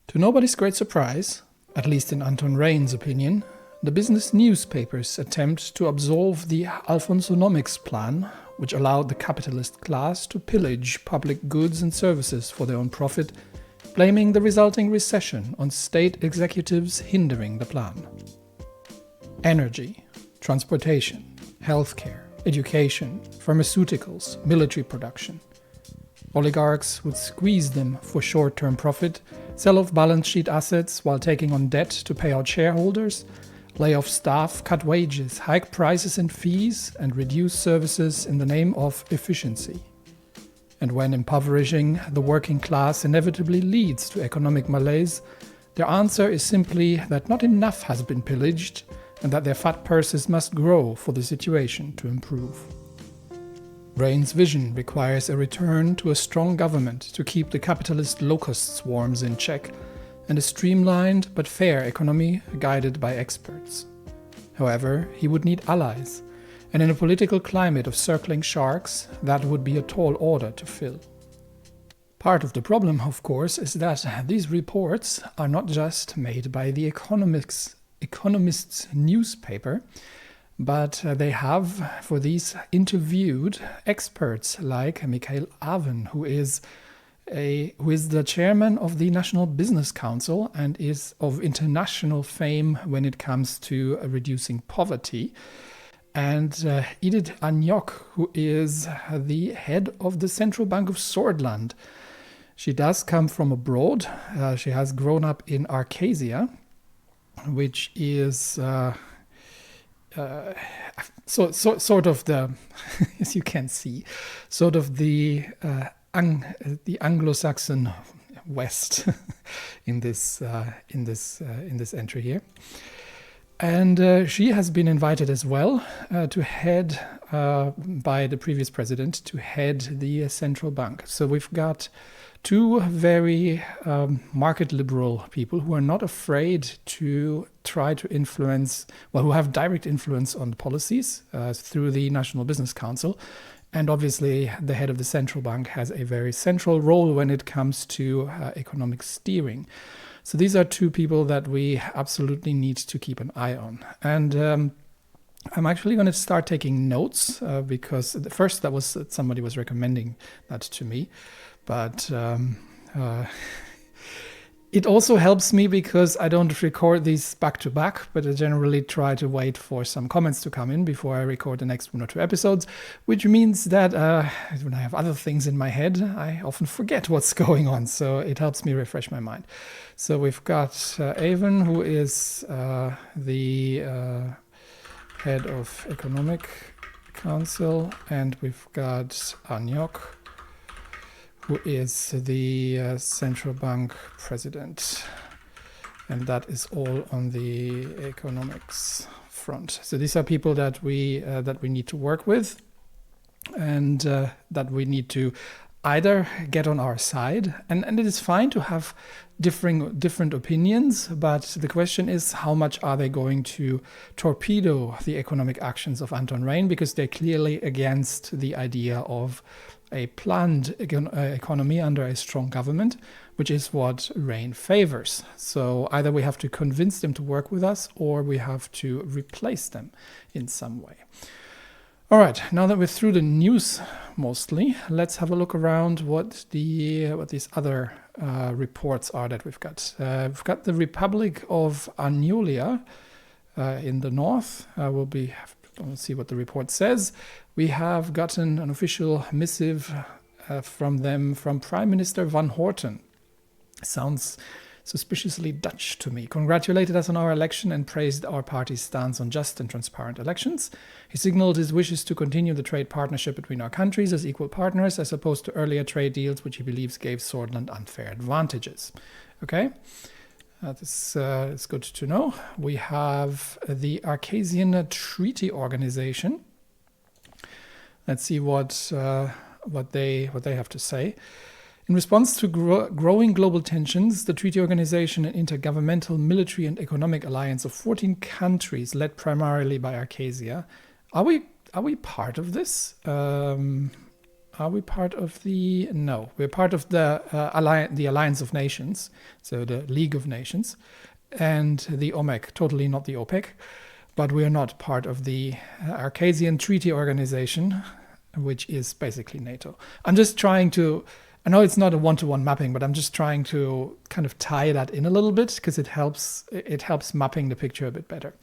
To nobody's great surprise, at least in Anton Rayne's opinion, the business newspapers attempt to absolve the Alfonsonomics plan, which allowed the capitalist class to pillage public goods and services for their own profit, blaming the resulting recession on state executives hindering the plan. Energy, transportation, healthcare, education, pharmaceuticals, military production. Oligarchs would squeeze them for short-term profit, sell off balance sheet assets while taking on debt to pay out shareholders, lay off staff, cut wages, hike prices and fees, and reduce services in the name of efficiency. And when impoverishing the working class inevitably leads to economic malaise, their answer is simply that not enough has been pillaged and that their fat purses must grow for the situation to improve. Rayne's vision requires a return to a strong government to keep the capitalist locust swarms in check, and a streamlined but fair economy guided by experts. However, he would need allies, and in a political climate of circling sharks, that would be a tall order to fill. Part of the problem, of course, is that these reports are not just made by the Economist's newspaper, but they have for these interviewed experts like Michael Aven, who is the chairman of the National Business Council and is of international fame when it comes to reducing poverty. And Edith Anyok, who is the head of the Central Bank of Sordland. She does come from abroad. She has grown up in Arcasia, which is sort of the, as you can see, sort of the Anglo-Saxon West in this entry here. And she has been invited as well to head, by the previous president, to head the central bank. So we've got two very market liberal people who are not afraid to try to influence, well, who have direct influence on the policies through the National Business Council. And obviously, the head of the central bank has a very central role when it comes to economic steering. So these are two people that we absolutely need to keep an eye on. And I'm actually going to start taking notes because at first somebody was recommending that to me. But it also helps me because I don't record these back to back, but I generally try to wait for some comments to come in before I record the next 1 or 2 episodes, which means that when I have other things in my head, I often forget what's going on. So it helps me refresh my mind. So we've got Avon, who is the head of Economic Council, and we've got Anyok, who is the central bank president. And that is all on the economics front. So these are people that we need to work with, and that we need to either get on our side, and it is fine to have different opinions, but the question is, how much are they going to torpedo the economic actions of Anton Rayne, because they're clearly against the idea of a planned economy under a strong government, which is what Rayne favors. So either we have to convince them to work with us, or we have to replace them in some way. All right, now that we're through the news mostly, let's have a look around what these other reports are that we've got. We've got the Republic of Anulia in the north. Let's see what the report says. We have gotten an official missive from them, from Prime Minister Van Horten. Sounds suspiciously Dutch to me. Congratulated us on our election and praised our party's stance on just and transparent elections. He signaled his wishes to continue the trade partnership between our countries as equal partners, as opposed to earlier trade deals which he believes gave Sordland unfair advantages. Okay, this is good to know. We have the Arcasian Treaty Organization. Let's see what they have to say. In response to growing global tensions, the Treaty Organization, an intergovernmental military and economic alliance of 14 countries, led primarily by Arcasia. Are we part of this? Are we part of the... No, we're part of the Alliance of Nations, so the League of Nations, and the OMEC, totally not the OPEC, but we are not part of the Arcasian Treaty Organization, which is basically NATO. I'm just trying to... I know it's not a one-to-one mapping, but I'm just trying to kind of tie that in a little bit because it helps mapping the picture a bit better.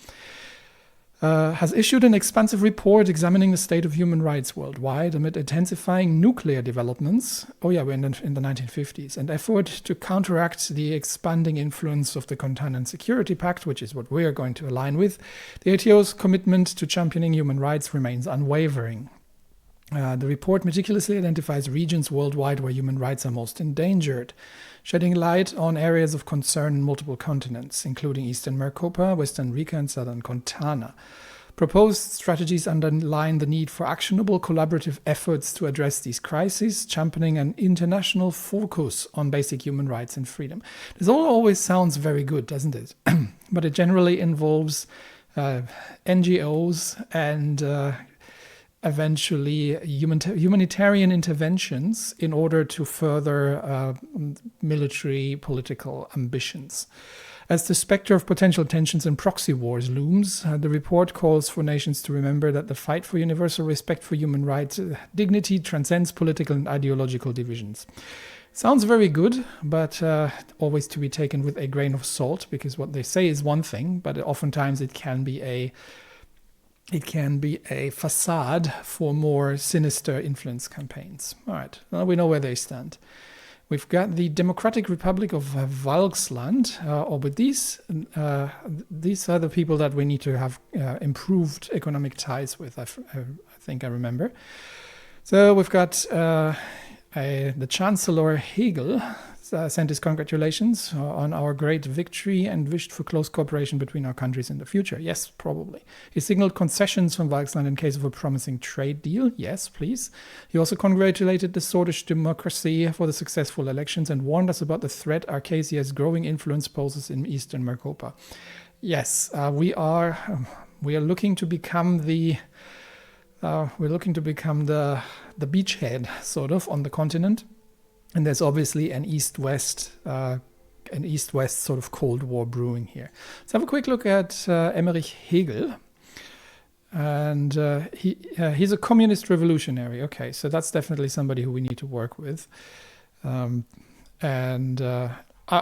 Has issued an expansive report examining the state of human rights worldwide amid intensifying nuclear developments. Oh yeah, we're in the 1950s. And effort to counteract the expanding influence of the Continental Security Pact, which is what we're going to align with. The ATO's commitment to championing human rights remains unwavering. The report meticulously identifies regions worldwide where human rights are most endangered, shedding light on areas of concern in multiple continents, including Eastern Maricopa, Western Rica, and Southern Montana. Proposed strategies underline the need for actionable collaborative efforts to address these crises, championing an international focus on basic human rights and freedom. This all always sounds very good, doesn't it? But it generally involves NGOs and eventually humanitarian interventions in order to further military political ambitions. As the specter of potential tensions and proxy wars looms, the report calls for nations to remember that the fight for universal respect for human rights dignity transcends political and ideological divisions. Sounds very good, but always to be taken with a grain of salt, because what they say is one thing, but oftentimes it can be a facade for more sinister influence campaigns. All right, now we know where they stand. We've got the Democratic Republic of Volksland, or with these are the people that we need to have improved economic ties with, I think I remember. So we've got the Chancellor Hegel sent his congratulations on our great victory and wished for close cooperation between our countries in the future. Yes, probably. He signaled concessions from Volksland in case of a promising trade deal. Yes, please. He also congratulated the Swedish democracy for the successful elections and warned us about the threat Arcasia's growing influence poses in Eastern Maricopa. Yes, we are looking to become the beachhead, sort of, on the continent. And there's obviously an East-West sort of Cold War brewing here. Let's have a quick look at Emmerich Hegel. And he's a communist revolutionary. Okay, so that's definitely somebody who we need to work with. I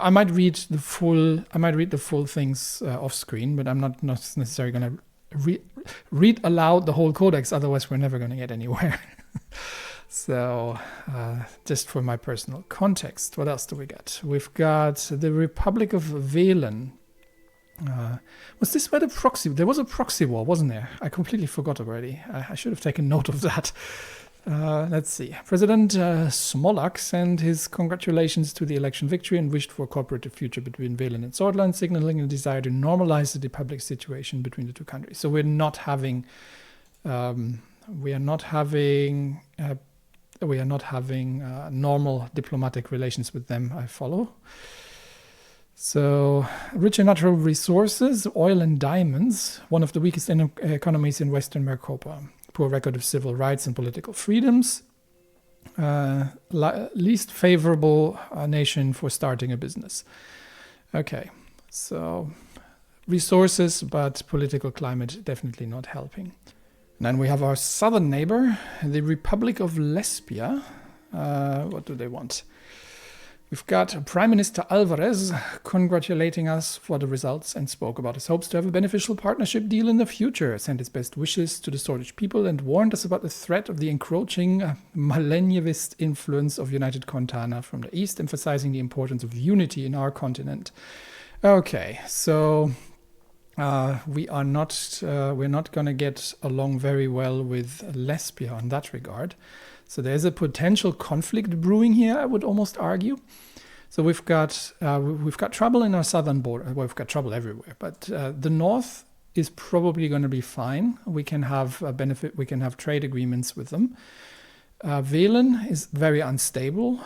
might read the full things off screen, but I'm not necessarily going to read aloud the whole codex. Otherwise, we're never going to get anywhere. So, just for my personal context, what else do we got? We've got the Republic of Velen. Was this where the proxy... There was a proxy war, wasn't there? I completely forgot already. I should have taken note of that. Let's see. President Smolak sent his congratulations to the election victory and wished for a cooperative future between Velen and Sordland, signaling a desire to normalize the public situation between the two countries. So we're not having normal diplomatic relations with them, I follow. So, rich in natural resources, oil and diamonds, one of the weakest economies in Western Maricopa. Poor record of civil rights and political freedoms. Least favorable nation for starting a business. Okay, so resources, but political climate definitely not helping. And then we have our southern neighbor, the Republic of Lesbia. What do they want? We've got Prime Minister Alvarez congratulating us for the results and spoke about his hopes to have a beneficial partnership deal in the future, sent his best wishes to the Swedish people, and warned us about the threat of the encroaching Millennialist influence of United Montana from the east, emphasizing the importance of unity in our continent. Okay, so... we're not going to get along very well with Lesbia in that regard. So there's a potential conflict brewing here, I would almost argue. So we've got trouble in our southern border. Well, we've got trouble everywhere, but the north is probably going to be fine. We can have a benefit. We can have trade agreements with them. Velen is very unstable,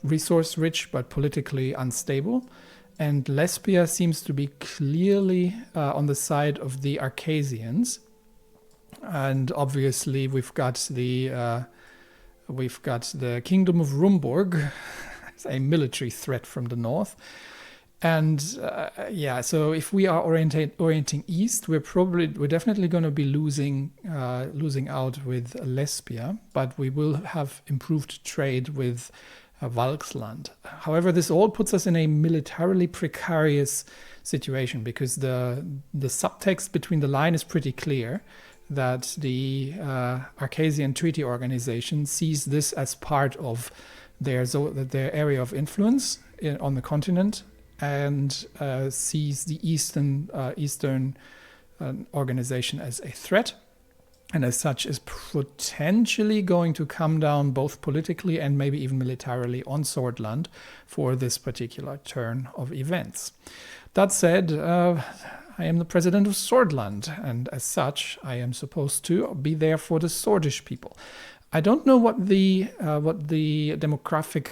resource rich, but politically unstable. And Lesbia seems to be clearly on the side of the Arcasians. And obviously we've got the We've got the Kingdom of Rumburg, a military threat from the north. And so if we are orienting east, we're definitely going to be losing out with Lesbia, but we will have improved trade with Valksland. However, this all puts us in a militarily precarious situation, because the subtext between the line is pretty clear, that the Arcasian Treaty Organization sees this as part of their area of influence on the continent, and sees the Eastern organization as a threat, and as such is potentially going to come down both politically and maybe even militarily on Sordland for this particular turn of events. That said, I am the president of Sordland, and as such, I am supposed to be there for the Sordish people. I don't know what the demographic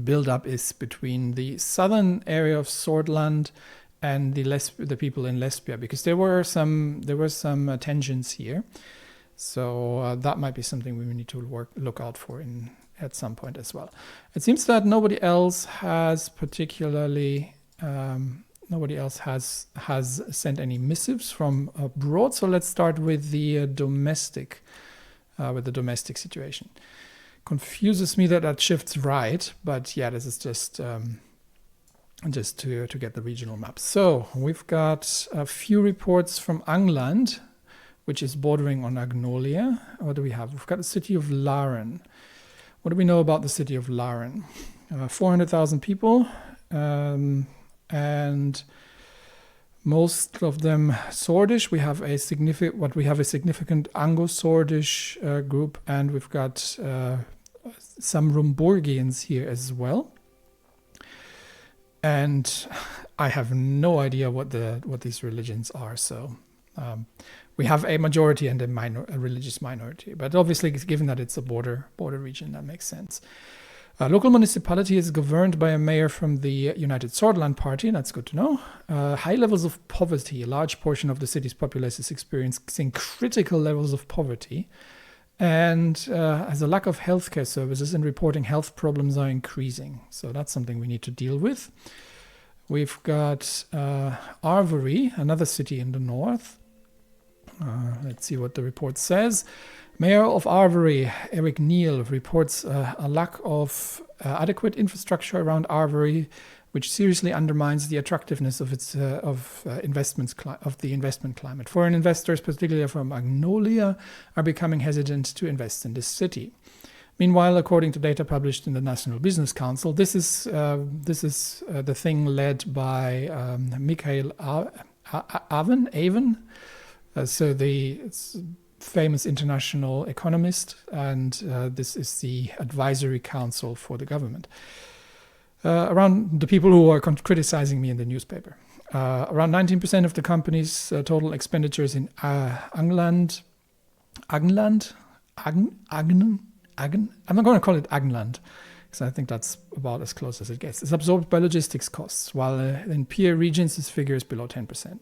build-up is between the southern area of Sordland and the people in Lesbia, because there were some tensions here. So that might be something we need to look out for at some point as well. It seems that nobody else has sent any missives from abroad. So let's start with the domestic situation. Confuses me that shifts right, but yeah, this is just to get the regional map. So we've got a few reports from Angland, which is bordering on Agnolia. What do we have? We've got the city of Laren. What do we know about the city of Laren? 400,000 people, and most of them Sordish. We have a significant Anglo-Sordish group, and we've got some Rumburgians here as well. And I have no idea what these religions are. So we have a majority and a religious minority. But obviously, given that it's a border region, that makes sense. Local municipality is governed by a mayor from the United Sordland Party. That's good to know. High levels of poverty. A large portion of the city's populace is experiencing critical levels of poverty. And as a lack of healthcare services, and reporting health problems are increasing. So that's something we need to deal with. We've got Arvory, another city in the north. Let's see what the report says. Mayor of Arvory, Eric Neal, reports a lack of adequate infrastructure around Arvory, which seriously undermines the attractiveness of the investment climate. Foreign investors, particularly from Agnolia, are becoming hesitant to invest in this city. Meanwhile, according to data published in the National Business Council, this is the thing led by Michael Avon, so the famous international economist, and this is the advisory council for the government. Around the people who are criticizing me in the newspaper. Around 19% of the company's total expenditures in Angland. I'm not going to call it Angland, because I think that's about as close as it gets. It's absorbed by logistics costs, while in peer regions this figure is below 10%.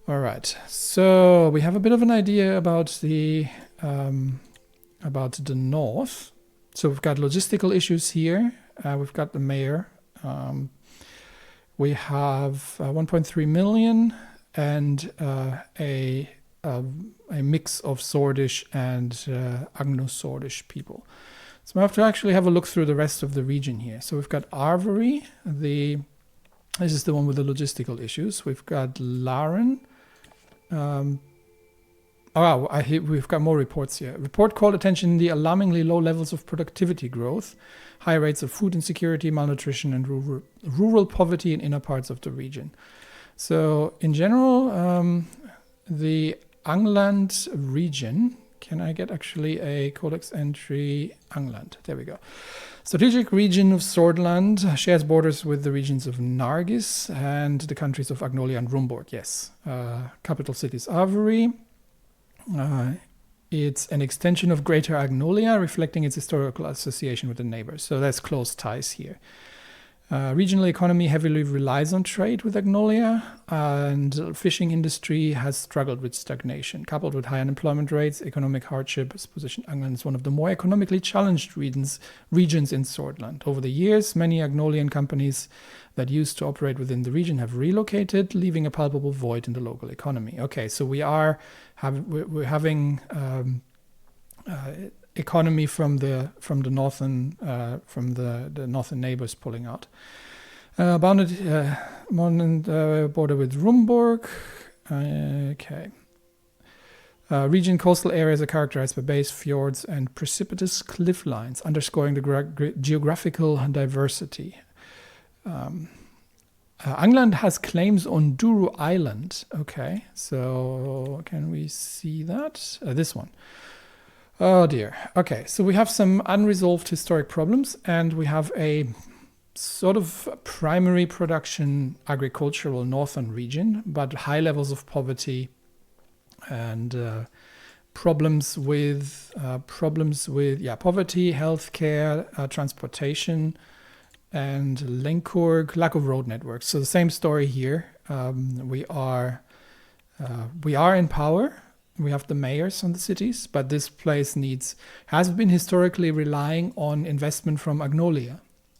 All right, so we have a bit of an idea about the north. So we've got logistical issues here. We've got the mayor. We have 1.3 million and a mix of Sordish and Agno-Sordish people. So I have to actually have a look through the rest of the region here. So we've got Arvory. This is the one with the logistical issues. We've got Laren. We've got more reports here. Report called attention to the alarmingly low levels of productivity growth, high rates of food insecurity, malnutrition, and rural poverty in inner parts of the region. So in general, the Angland region, can I get actually a codex entry? Angland, there we go. Strategic region of Sordland shares borders with the regions of Nargis and the countries of Agnolia and Rumburg, yes. Capital city is Arvory. It's an extension of Greater Agnolia, reflecting its historical association with the neighbors. So there's close ties here. Regional economy heavily relies on trade with Agnolia, and fishing industry has struggled with stagnation. Coupled with high unemployment rates, economic hardship has positioned Angland as one of the more economically challenged regions in Sordland. Over the years, many Agnolian companies that used to operate within the region have relocated, leaving a palpable void in the local economy. Okay, so we're having economy from the northern neighbors pulling out. Bounded border with Rumburg. Okay. Region coastal areas are characterized by bays, fjords, and precipitous cliff lines, underscoring the geographical diversity. Angland has claims on Duru Island. Okay, so can we see that? This one. Oh dear. Okay, so we have some unresolved historic problems, and we have a sort of primary production agricultural northern region, but high levels of poverty and problems with poverty, healthcare, transportation, and Lenkurg, lack of road networks. So the same story here. We are in power. We have the mayors on the cities, but this place has been historically relying on investment from Agnolia,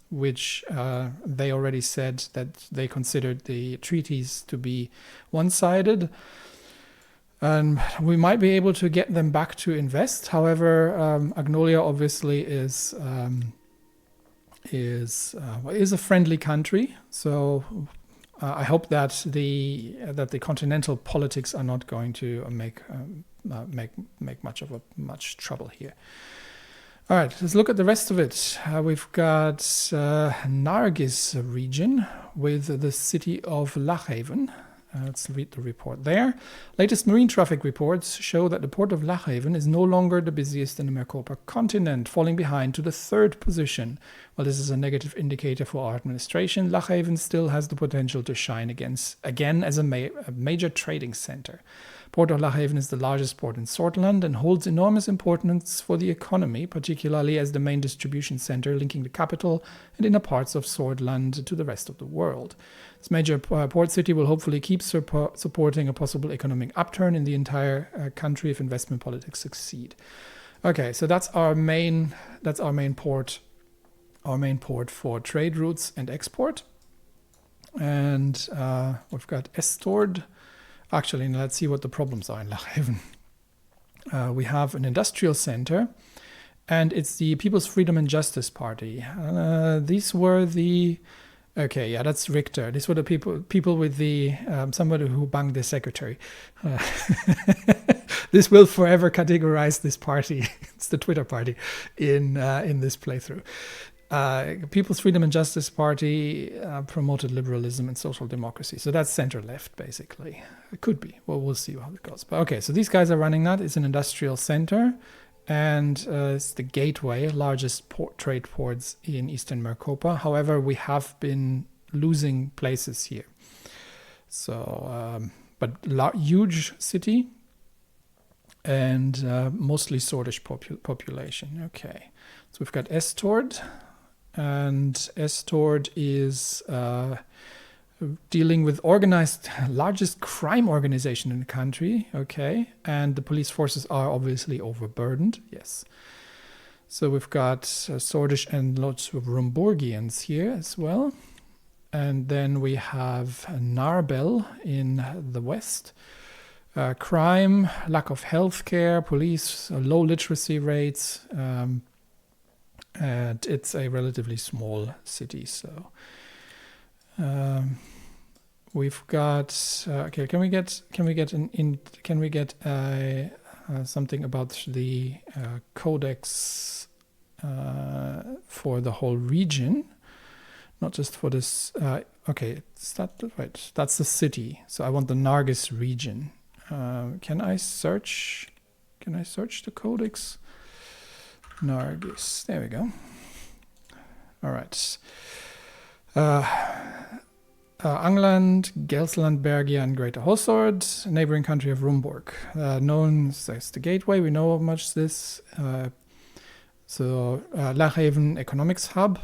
which they already said that they considered the treaties to be one-sided. And we might be able to get them back to invest. However, Agnolia obviously is a friendly country, so I hope that the continental politics are not going to make much trouble here. All right, let's look at the rest of it. We've got Nargis region with the city of Lachhaven. Let's read the report there. Latest marine traffic reports show that the port of Lachhaven is no longer the busiest in the Maricopa continent, falling behind to the 3rd position. While this is a negative indicator for our administration, Lachhaven still has the potential to shine again as a major trading center. Port of Lachhaven is the largest port in Sordland and holds enormous importance for the economy, particularly as the main distribution center linking the capital and inner parts of Sordland to the rest of the world. This major port city will hopefully keep supporting a possible economic upturn in the entire country if investment politics succeed. Okay, so that's our main port for trade routes and export. And we've got Estord. Actually, let's see what the problems are in Lachhaven. We have an industrial center, and it's the People's Freedom and Justice Party. These were the... Okay, yeah, that's Richter. These were the people with the... somebody who banged the secretary. This will forever categorize this party. It's the Twitter party in this playthrough. People's Freedom and Justice Party promoted liberalism and social democracy. So that's center-left, basically. It could be. Well, we'll see how it goes. But okay, so these guys are running that. It's an industrial center, and it's the gateway, largest trade ports in Eastern Maricopa. However, we have been losing places here. So, but huge city and mostly Sordish population. Okay, so we've got Estord. And Estord is dealing with largest crime organization in the country, okay? And the police forces are obviously overburdened, yes. So we've got Sordish and lots of Rumburgians here as well. And then we have Narbel in the west. Crime, lack of healthcare, police, low literacy rates, and it's a relatively small city, so we've got okay. Can we get something about the codex for the whole region, not just for this? Okay, is that right? That's the city. So I want the Nargis region. Can I search the codex? Nargis. There we go. All right. Angland, Gelsland, Bergia, and Greater Hossord, neighboring country of Rumburg. Known as the gateway. We know much this. So Lachhaven economics hub.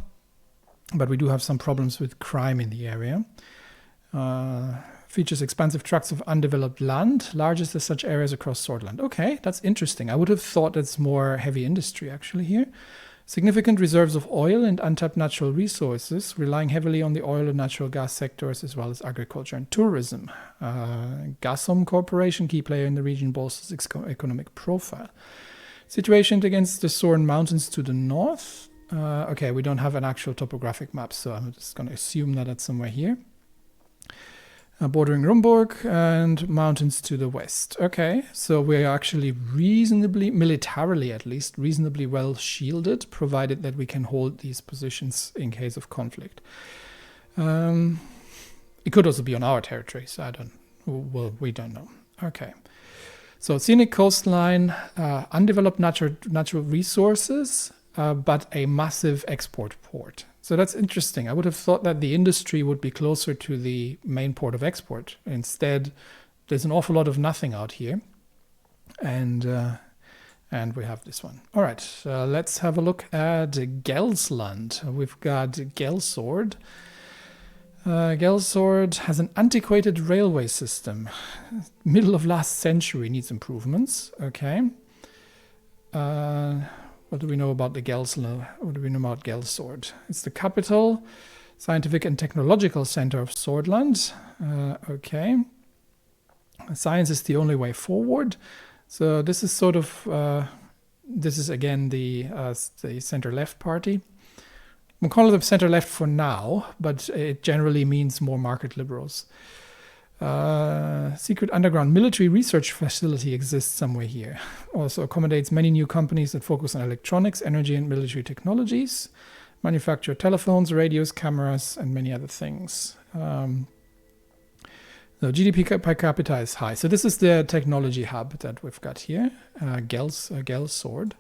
but we do have some problems with crime in the area. Features expansive tracts of undeveloped land, largest of such areas across Sordland. Okay, that's interesting. I would have thought it's more heavy industry actually here. Significant reserves of oil and untapped natural resources, relying heavily on the oil and natural gas sectors as well as agriculture and tourism. Gasom Corporation, key player in the region, bolsters its economic profile. Situationed against the Soren Mountains to the north. Okay, we don't have an actual topographic map, so I'm just going to assume that it's somewhere here. Bordering Rumburg and mountains to the west. Okay, so we are actually reasonably, militarily at least, reasonably well shielded, provided that we can hold these positions in case of conflict. It could also be on our territory, so we don't know. Okay, so scenic coastline, undeveloped natural resources, but a massive export port. So that's interesting. I would have thought that the industry would be closer to the main port of export. Instead, there's an awful lot of nothing out here. And we have this one. All right, let's have a look at Gelsland. We've got Gelsord. Gelsord has an antiquated railway system. Middle of last century, needs improvements. Okay. What do we know about What do we know about Gelsord? It's the capital, scientific and technological center of Sordland. Okay. Science is the only way forward. So this is sort of, this is again the center-left party. We'll call them center-left for now, but it generally means more market liberals. Secret underground military research facility exists somewhere here. Also accommodates many new companies that focus on electronics, energy, and military technologies. Manufacture telephones, radios, cameras, and many other things. The GDP per capita is high. So this is the technology hub that we've got here, Gelsord.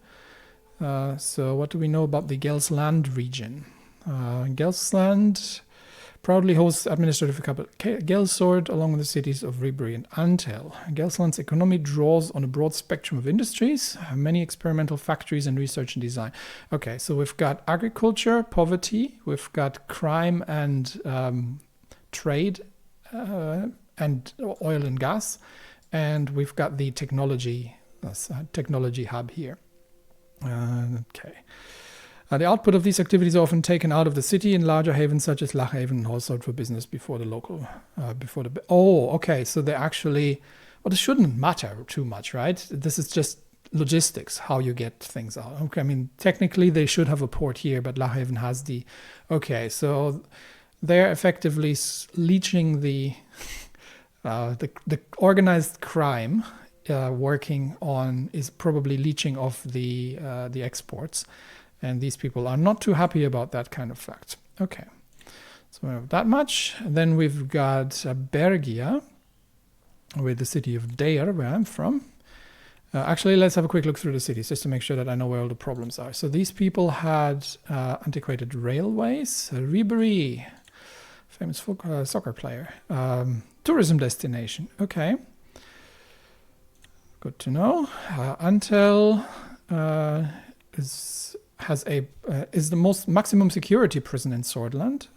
So what do we know about the Gelsland region? Gelsland proudly hosts administrative capital Gelsord, along with the cities of Ribery and Antel. Gelsland's economy draws on a broad spectrum of industries, many experimental factories and research and design. Okay, so we've got agriculture, poverty, we've got crime and trade, and oil and gas, and we've got the technology hub here. Okay. The output of these activities are often taken out of the city in larger havens such as Lachhaven and Holzholt for business before the local, okay, so they actually, well, this shouldn't matter too much, right? This is just logistics, how you get things out. Okay, I mean, technically they should have a port here, but Lachhaven has okay, so they're effectively leeching the organized crime working on is probably leeching off the exports. And these people are not too happy about that kind of fact. Okay, so we have that much. Then we've got Bergia, with the city of Deir, where I'm from. Actually, let's have a quick look through the cities, just to make sure that I know where all the problems are. So these people had antiquated railways. Ribery, famous soccer player. Tourism destination. Okay, good to know. Antel is the most maximum security prison in Sordland,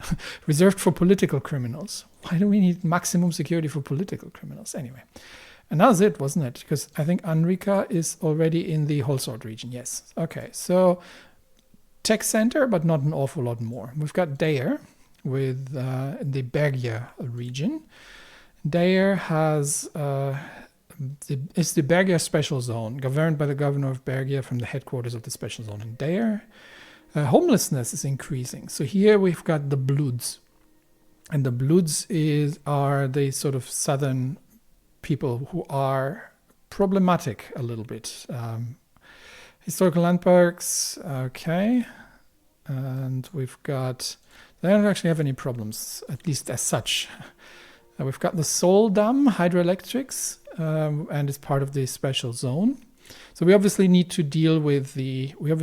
reserved for political criminals. Why do we need maximum security for political criminals? Anyway, and that was it, wasn't it? Because I think Anrika is already in the Holzholt region. Yes. Okay, so tech center, but not an awful lot more. We've got Deir with the Bergia region. Deir has it's the Bergia Special Zone, governed by the governor of Bergia from the headquarters of the Special Zone in Deir. Homelessness is increasing. So here we've got the Bloods. And the Bloods are the sort of southern people who are problematic a little bit. Historical landmarks, okay. And we've got, they don't actually have any problems, at least as such. We've got the Sol Dam hydroelectrics, and it's part of the special zone. So we obviously need to deal with with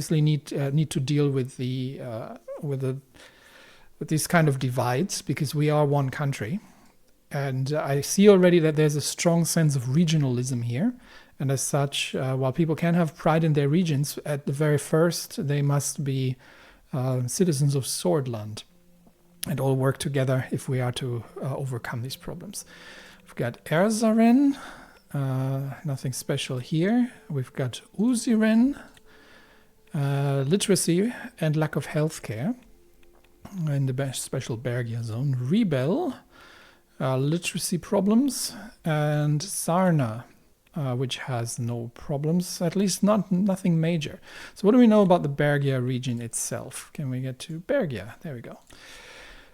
these kind of divides, because we are one country, and I see already that there's a strong sense of regionalism here, and as such, while people can have pride in their regions, at the very first they must be citizens of Sordland. and all work together if we are to overcome these problems. We've got Erzaren, nothing special here. We've got Uziren, literacy and lack of healthcare in the special Bergia zone. Rebel, literacy problems, and Sarna, which has no problems, at least nothing major. So what do we know about the Bergia region itself? Can we get to Bergia? There we go.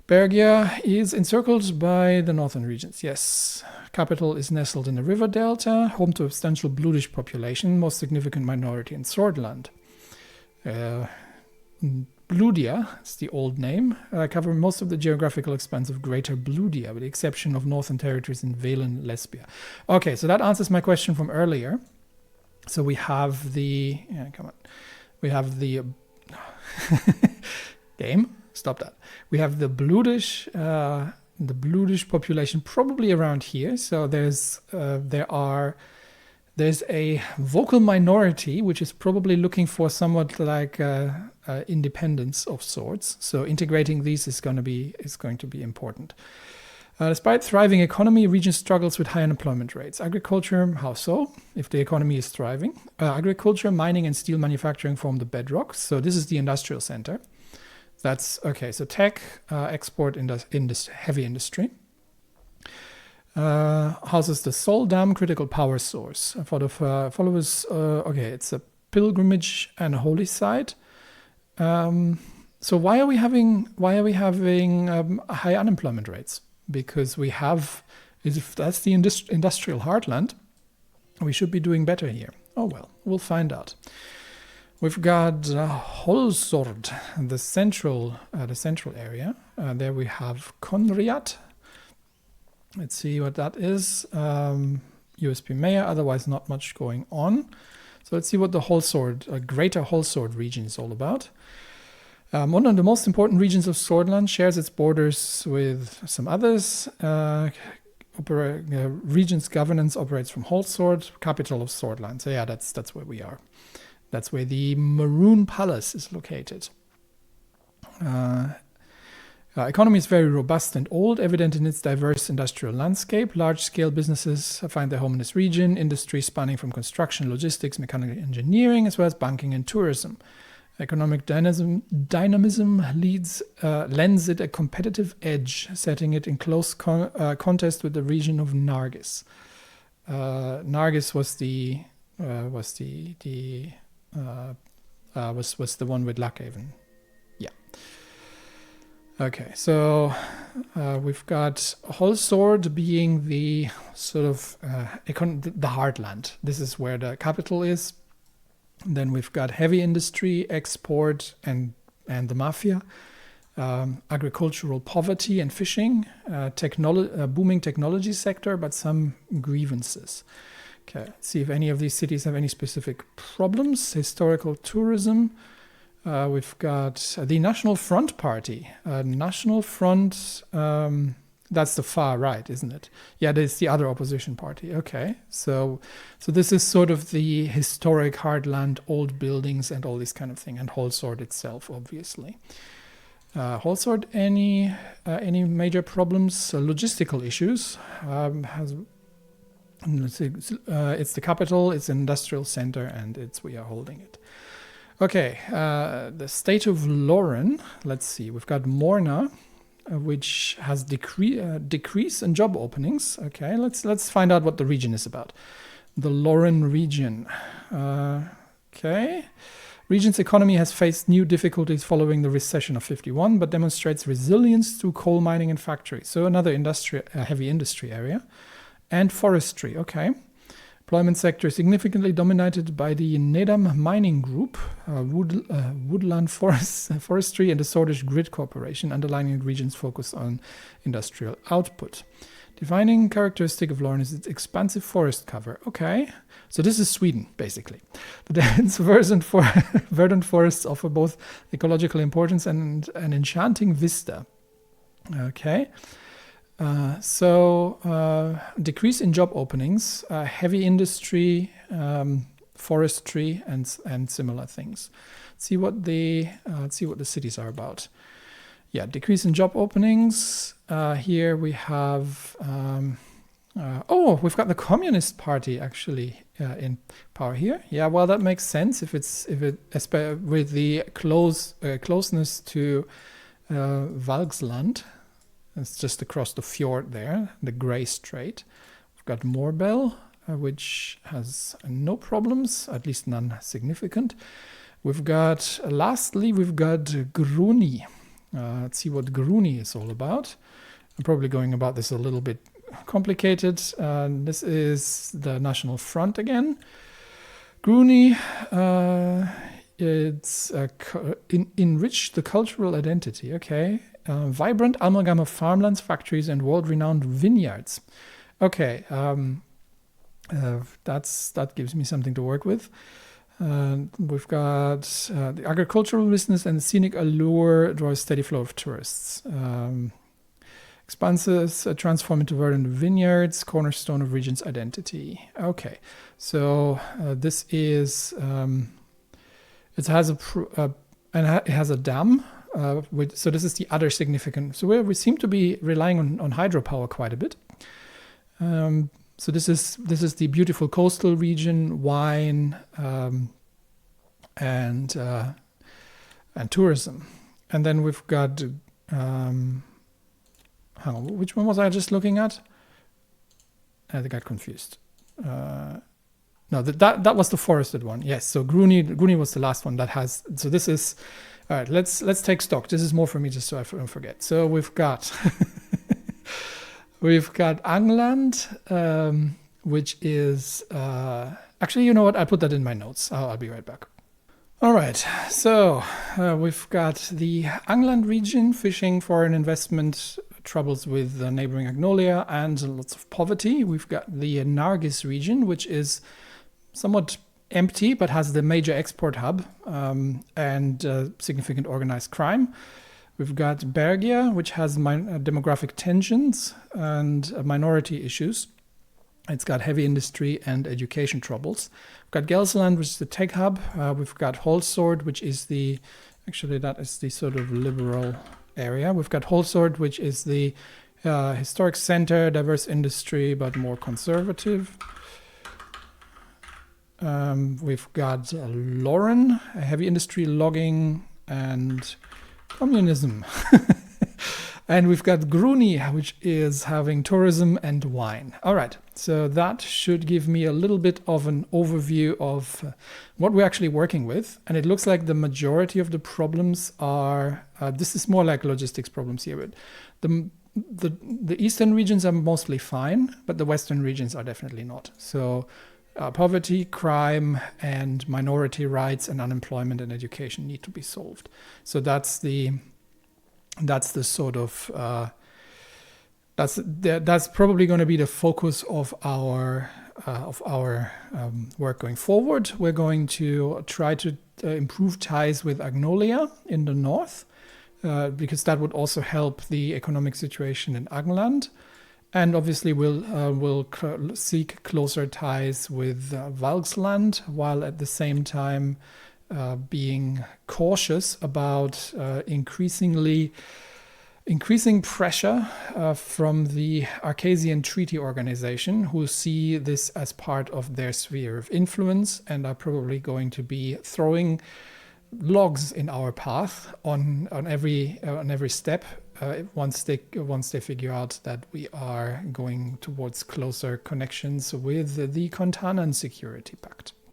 Bergia is encircled by the northern regions, yes. Capital is nestled in a river delta, home to a substantial Bludish population, most significant minority in Sordland. Bludia is the old name, covering most of the geographical expanse of Greater Bludia, with the exception of northern territories in Valen, Lesbia. Okay, so that answers my question from earlier. So we have the... Yeah, come on. We have the... game? Stop that. We have the Bludish population probably around here. So there's a vocal minority which is probably looking for somewhat like independence of sorts. So integrating these is going to be important. Despite thriving economy, region struggles with high unemployment rates. Agriculture, how so? If the economy is thriving, agriculture, mining, and steel manufacturing form the bedrock. So this is the industrial center. That's okay. So tech, export, heavy industry. Houses the Sol Dam critical power source for the followers. Okay, it's a pilgrimage and a holy site. So why are we having high unemployment rates? Because we have, if that's the industrial heartland, we should be doing better here. Oh well, we'll find out. We've got Holsord, the central area. There we have Conriat. Let's see what that is. USP Mayor, otherwise not much going on. So let's see what the Holsord, Greater Holsord region is all about. One of the most important regions of Sordland, shares its borders with some others. Region's governance operates from Holsord, capital of Sordland. So yeah, that's where we are. That's where the Maroon Palace is located. Economy is very robust and old, evident in its diverse industrial landscape. Large-scale businesses find their home in this region, industry spanning from construction, logistics, mechanical engineering, as well as banking and tourism. Economic dynamism lends it a competitive edge, setting it in close contest with the region of Nargis. Nargis was the one with Lockhaven. Yeah. Okay, so we've got Holsord being the sort of the heartland. This is where the capital is. Then we've got heavy industry, export, and the mafia, agricultural poverty and fishing, booming technology sector, but some grievances. Okay, let's see if any of these cities have any specific problems. Historical tourism. We've got the National Front Party. National Front, that's the far right, isn't it? Yeah, there's the other opposition party. Okay, so this is sort of the historic heartland, old buildings and all this kind of thing, and Holsord itself, obviously. Holsord, any major problems? Logistical issues. It's the capital, it's an industrial center, and we are holding it. Okay, the state of Lauren, let's see, we've got Morna, which has decrease in job openings. Okay, let's find out what the region is about. The Lauren region. Okay. Region's economy has faced new difficulties following the recession of 51, but demonstrates resilience through coal mining and factories. So another heavy industry area. And forestry, okay. Employment sector is significantly dominated by the Nedam Mining Group, Woodland Forestry, and the Sordish Grid Corporation, underlining the region's focus on industrial output. Defining characteristic of Lauren is its expansive forest cover. Okay, so this is Sweden, basically. The dense verdant forests offer both ecological importance and an enchanting vista. Okay. Decrease in job openings, heavy industry, forestry, and similar things. Let's see what the cities are about. Yeah, decrease in job openings. Here we have, we've got the Communist Party actually in power here. Yeah, well, that makes sense with the closeness to Valksland. It's just across the fjord there, the Grey Strait. We've got Morbel, which has no problems, at least none significant. Lastly, we've got Gruni. Let's see what Gruni is all about. I'm probably going about this a little bit complicated. This is the National Front again. Gruni, it's enrich the cultural identity. Okay. Vibrant amalgam of farmlands, factories, and world-renowned vineyards. Okay, that gives me something to work with. We've got the agricultural business and scenic allure draws steady flow of tourists. Expanses transform into verdant vineyards, cornerstone of region's identity. Okay, so this is it has a dam. So this is the other significant. So we seem to be relying on hydropower quite a bit. So this is the beautiful coastal region, wine, and tourism. And then we've got hang on, which one was I just looking at? I got confused. No, that was the forested one. Yes, so Gruni was the last one that has. So this is. All right, let's take stock. This is more for me, just so I don't forget. So we've got Angland, which is actually, you know what? I put that in my notes. I'll be right back. All right, so we've got the Angland region, fishing, foreign investment, troubles with neighboring Agnolia, and lots of poverty. We've got the Nargis region, which is somewhat empty, but has the major export hub and significant organized crime. We've got Bergia, which has demographic tensions and minority issues. It's got heavy industry and education troubles. We've got Gelsland, which is the tech hub. We've got Holsord, which is that is the sort of liberal area. We've got Holsord, which is the historic center, diverse industry, but more conservative. We've got Lauren, heavy industry, logging, and communism. And we've got Gruni, which is having tourism and wine. All right, so that should give me a little bit of an overview of what we're actually working with. And it looks like the majority of the problems are, this is more like logistics problems here, but the eastern regions are mostly fine, but the western regions are definitely not. So poverty, crime, and minority rights and unemployment and education need to be solved. So that's the sort of that's probably going to be the focus of our work going forward. We're going to try to improve ties with Agnolia in the north, because that would also help the economic situation in Angland. And obviously, we'll seek closer ties with Valksland, while at the same time being cautious about increasing pressure from the Arcasian Treaty Organization, who see this as part of their sphere of influence and are probably going to be throwing logs in our path on every step. Once they figure out that we are going towards closer connections with the Contanan Security Pact.